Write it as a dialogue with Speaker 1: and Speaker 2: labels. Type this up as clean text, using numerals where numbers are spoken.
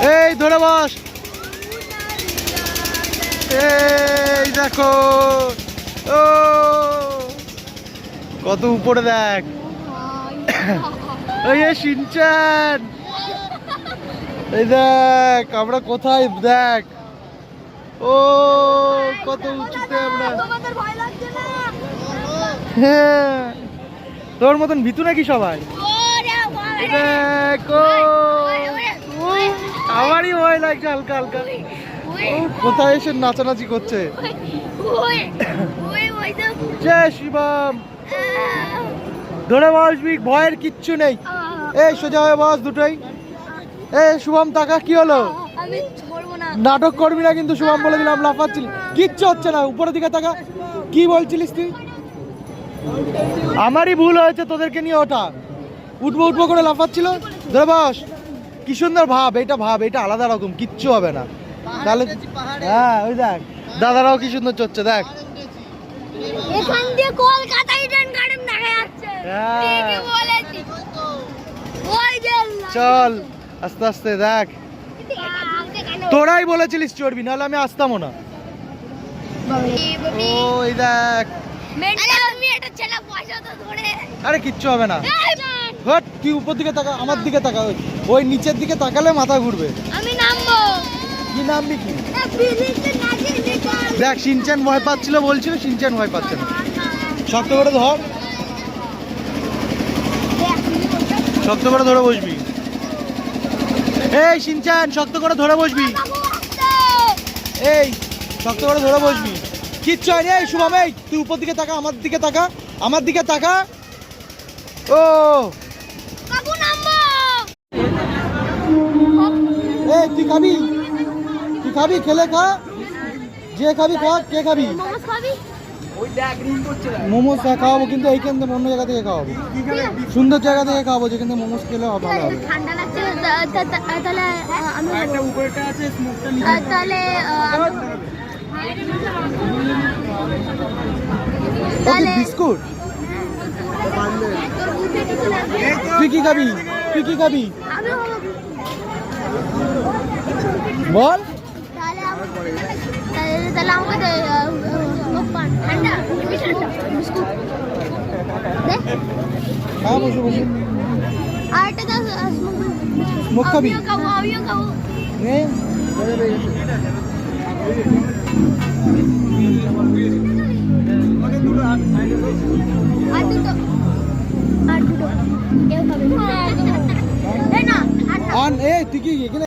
Speaker 1: এই ধরে বস। এই দেখো, ও কত উপরে দেখ। এই শিনচান, এই দেখ আমরা কোথায়, দেখ ও কত উঁচুতে আমরা। হ্যাঁ, তোর মতন ভীতু নাকি সবাই? দেখো আমারই ভয় লাগছে হালকা হালকা। কোথায় এসে নাচানাচি করছে। জয় শিবম। ধরে বসবি, ভয়ের কিচ্ছু নেই। এই সোজা হয়ে বস দুটোই। এই শুভম তাকা, কি হলো? নাটক করবি না কিন্তু শুভম, বলে দিলাম। লাফাচ্ছিলি, কিচ্ছু হচ্ছে না, উপরের দিকে তাকা। কি বলছিলিস তুই? আমারই ভুল হয়েছে তোদেরকে নিয়ে, ওটা উঠবো উঠবো করে লাফাচ্ছিল। ধরে বস, কি সুন্দর ভাব, এটা ভাব, এটা আলাদা রকম, কিচ্ছু হবে না তাহলে। হ্যাঁ ওই দেখ দাদারাও কি সুন্দর চড়ছে, দেখ।
Speaker 2: এখান দিয়ে কলকাতা ইডেন গার্ডেন দেখা যাচ্ছে। ঠিকই বলেছিস। ওই যে
Speaker 1: চল আস্তে আস্তে, দেখ তোরাই বলেছিলিস চড়বি, নাহলে আমি আসতামও না। ওই দেখ,
Speaker 2: আমি এটা ছেলে পয়সা তো ধরে।
Speaker 1: আরে কিচ্ছু হবে না। হট, তুই উপর দিকে তাকা, আমার দিকে তাকা। ওই নিচের দিকে তাকালে মাথা ঘুরবে।
Speaker 2: আমি নামবো।
Speaker 1: কি নামবি কি? দেখ শিনচান ভয় পাচ্ছিল, বলছিল শিনচান ভয় পাচ্ছে না। শক্ত করে ধর, শক্ত করে ধরে বসবি। এই শিনচান শক্ত করে ধরে বসবি। এই শক্ত করে ধরে বসবি, কিচ্ছু হয়নি। এই শুভম, এই তুই উপর দিকে তাকা, আমার দিকে তাকা, আমার দিকে তাকা। ও এই তুই খাবি, তুই খাবি, খেলে খা, যে খাবি খা। কে খাবি? মোমোস খাওয়াবো, কিন্তু এইখান থেকে অন্য জায়গা থেকে খাওয়াবো, সুন্দর জায়গা থেকে খাওয়াবো, যেখান থেকে মোমোস খেলে ভালো হবে।
Speaker 2: ঠান্ডা লাগছে তাহলে আমি তাহলে
Speaker 1: বিস্কুট। তুই কি খাবি, তুই কি খাবি বল?
Speaker 2: তাহলে আমাকে ঠান্ডা বিস্কুট
Speaker 1: হ্যাঁ বসে বসে।
Speaker 2: আর একটা
Speaker 1: স্মোক খাবি?
Speaker 2: আমিও খাবো।
Speaker 1: নে
Speaker 2: আর দুটো কেউ খাবে না।
Speaker 1: আন। এই তুই কি এখানে